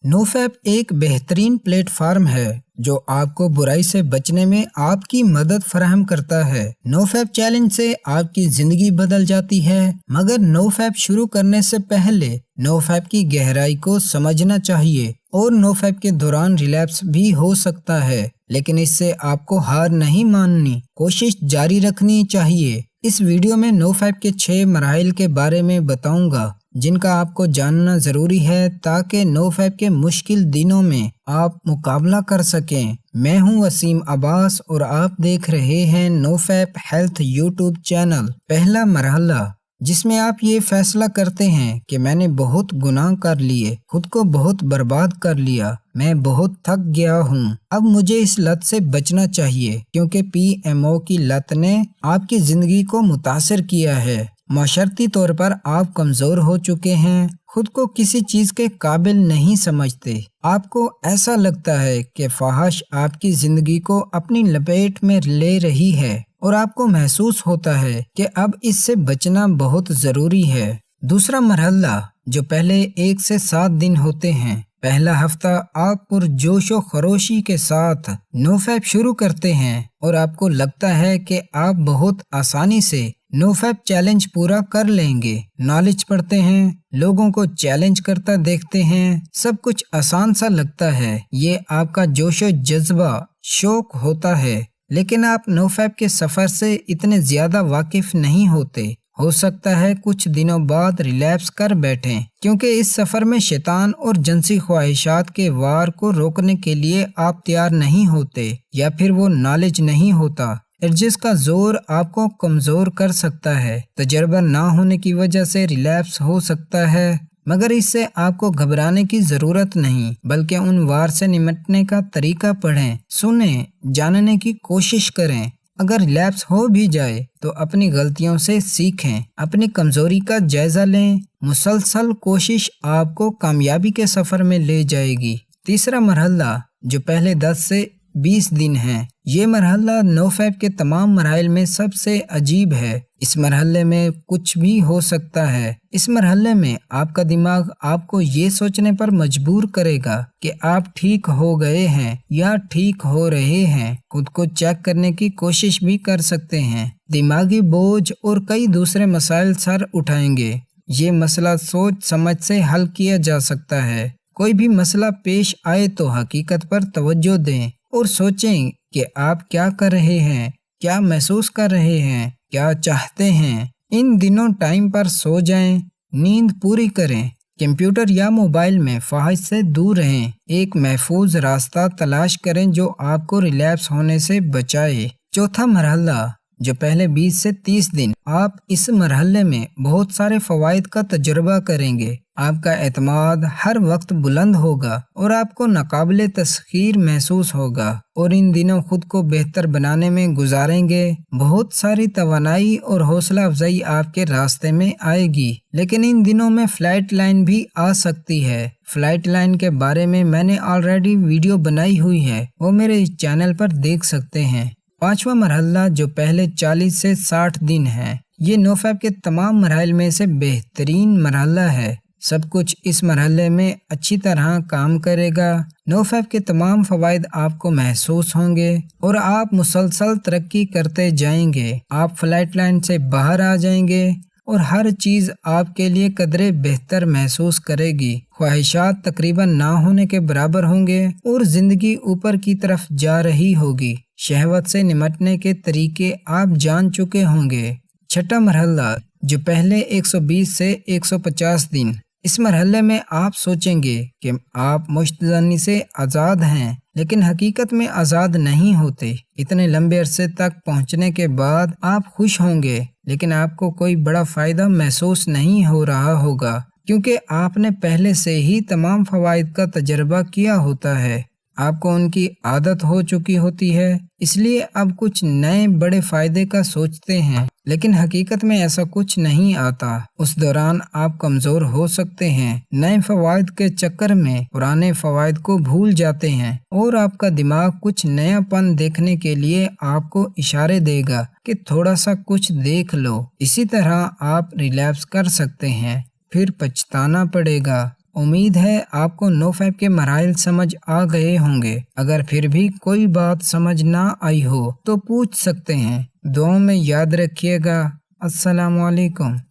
NoFap एक बेहतरीन platform है जो आपको बुराई से बचने में आपकी मदद फराहम करता है। नोफैप चैलेंज से आपकी जिंदगी बदल जाती है, मगर नोफैप शुरू करने से पहले नोफैप की गहराई को समझना चाहिए और नोफैप के दौरान रिलैप्स भी हो सकता है, लेकिन इससे आपको हार नहीं माननी, कोशिश जारी रखनी चाहिए। इस वीडियो में नोफैप के 6 मराहिल के बारे में बताऊंगा जिनका आपको जानना जरूरी है ताकि नोफैप के मुश्किल दिनों में आप मुकाबला कर सकें। मैं हूं वसीम अब्बास और आप देख रहे हैं नोफैप हेल्थ यूट्यूब चैनल। पहला मरहला, जिसमें आप ये फैसला करते हैं कि मैंने बहुत गुनाह कर लिए, खुद को बहुत बर्बाद कर लिया, मैं बहुत थक गया हूँ, अब मुझे इस लत से बचना चाहिए क्योंकि PMO की लत ने आपकी जिंदगी को मुतासिर किया है। माशरती तौर पर आप कमजोर हो चुके हैं, खुद को किसी चीज के काबिल नहीं समझते, आपको ऐसा लगता है कि ख्वाहिश आपकी जिंदगी को अपनी लपेट में ले रही है और आपको महसूस होता है कि अब इससे बचना बहुत जरूरी है। दूसरा मरहला, जो पहले 1 से 7 दिन होते हैं। पहला हफ्ता आप पुरजोशो खरोशी के साथ नोफैप शुरू करते हैं और आपको लगता है कि आप बहुत आसानी से नोफैप चैलेंज पूरा कर लेंगे। नॉलेज पढ़ते हैं, लोगों को चैलेंज करता देखते हैं, सब कुछ आसान सा लगता है। ये आपका जोशो जज्बा, शौक होता है, लेकिन आप नोफैप के सफर से इतने ज्यादा वाकिफ नहीं होते। हो सकता है कुछ दिनों बाद रिलैप्स कर बैठें क्योंकि इस सफर में शैतान और जिनसी ख्वाहिशात के वार को रोकने के लिए आप तैयार नहीं होते, या फिर वो नॉलेज नहीं होता। एड्जेस का जोर आपको कमजोर कर सकता है। तजर्बा ना होने की वजह से रिलैप्स हो सकता है, मगर इससे आपको घबराने की जरूरत नहीं, बल्कि उन वार से निपटने का तरीका पढ़ें, सुनें, जानने की कोशिश करें। अगर रिलैप्स हो भी जाए तो अपनी गलतियों से सीखें, अपनी कमजोरी का जायजा लें। मुसलसल कोशिश आपको कामयाबी के सफर में ले जाएगी। तीसरा मरहला, जो पहले 10 से 20 दिन है, ये मरहला नोफैप के तमाम मराहिल में सबसे अजीब है। इस मरहले में कुछ भी हो सकता है। इस मरहले में आपका दिमाग आपको ये सोचने पर मजबूर करेगा कि आप ठीक हो गए हैं या ठीक हो रहे हैं। खुद को चेक करने की कोशिश भी कर सकते हैं। दिमागी बोझ और कई दूसरे मसाइल सर उठाएंगे। ये मसला सोच समझ से हल किया जा सकता है। कोई भी मसला पेश आए तो हकीकत पर तवज्जो दें और सोचें कि आप क्या कर रहे हैं, क्या महसूस कर रहे हैं, क्या चाहते हैं। इन दिनों टाइम पर सो जाएं, नींद पूरी करें, कंप्यूटर या मोबाइल में ख्वाहिश से दूर रहें। एक महफूज रास्ता तलाश करें जो आपको रिलैप्स होने से बचाए। चौथा मरहला, जो पहले 20 से 30 दिन, आप इस मरहले में बहुत सारे फवाइद का तजुर्बा करेंगे। आपका एतमाद हर वक्त बुलंद होगा और आपको नाकाबिले तस्खीर महसूस होगा, और इन दिनों खुद को बेहतर बनाने में गुजारेंगे। बहुत सारी तवानाई और हौसला अफजाई आपके रास्ते में आएगी, लेकिन इन दिनों में फ्लाइट लाइन भी आ सकती है। फ्लाइट लाइन के बारे में मैंने ऑलरेडी वीडियो बनाई हुई है, वो मेरे चैनल पर देख सकते हैं। पांचवा मरहला, जो पहले 40 से 60 दिन है, ये नोफैप के तमाम मराहिल में से बेहतरीन मरहला है। सब कुछ इस मरहले में अच्छी तरह काम करेगा। नोफैप के तमाम फवाइद आपको महसूस होंगे और आप मुसलसल तरक्की करते जाएंगे। आप फ्लाइट लाइन से बाहर आ जाएंगे और हर चीज आपके लिए कदरे बेहतर महसूस करेगी। ख्वाहिशात तकरीबन ना होने के बराबर होंगे और जिंदगी ऊपर की तरफ जा रही होगी। शहवत से निपटने के तरीके आप जान चुके होंगे। छठा मरहला, जो पहले 120 से 150 दिन, इस मरहले में आप सोचेंगे कि आप मुश्तजनी से आज़ाद हैं, लेकिन हकीकत में आज़ाद नहीं होते। इतने लंबे अरसे तक पहुंचने के बाद आप खुश होंगे, लेकिन आपको कोई बड़ा फ़ायदा महसूस नहीं हो रहा होगा क्योंकि आपने पहले से ही तमाम फ़वाइद का तजर्बा किया होता है। आपको उनकी आदत हो चुकी होती है, इसलिए अब कुछ नए बड़े फायदे का सोचते हैं, लेकिन हकीकत में ऐसा कुछ नहीं आता। उस दौरान आप कमजोर हो सकते हैं, नए फवाइद के चक्कर में पुराने फवाइद को भूल जाते हैं और आपका दिमाग कुछ नयापन देखने के लिए आपको इशारे देगा कि थोड़ा सा कुछ देख लो। इसी तरह आप रिलैप्स कर सकते हैं, फिर पछताना पड़ेगा। امید ہے آپ کو نوفیب کے مراحل سمجھ آ گئے ہوں گے۔ اگر پھر بھی کوئی بات سمجھ نہ آئی ہو تو پوچھ سکتے ہیں۔ دعاؤں میں یاد رکھیے گا۔ السلام علیکم۔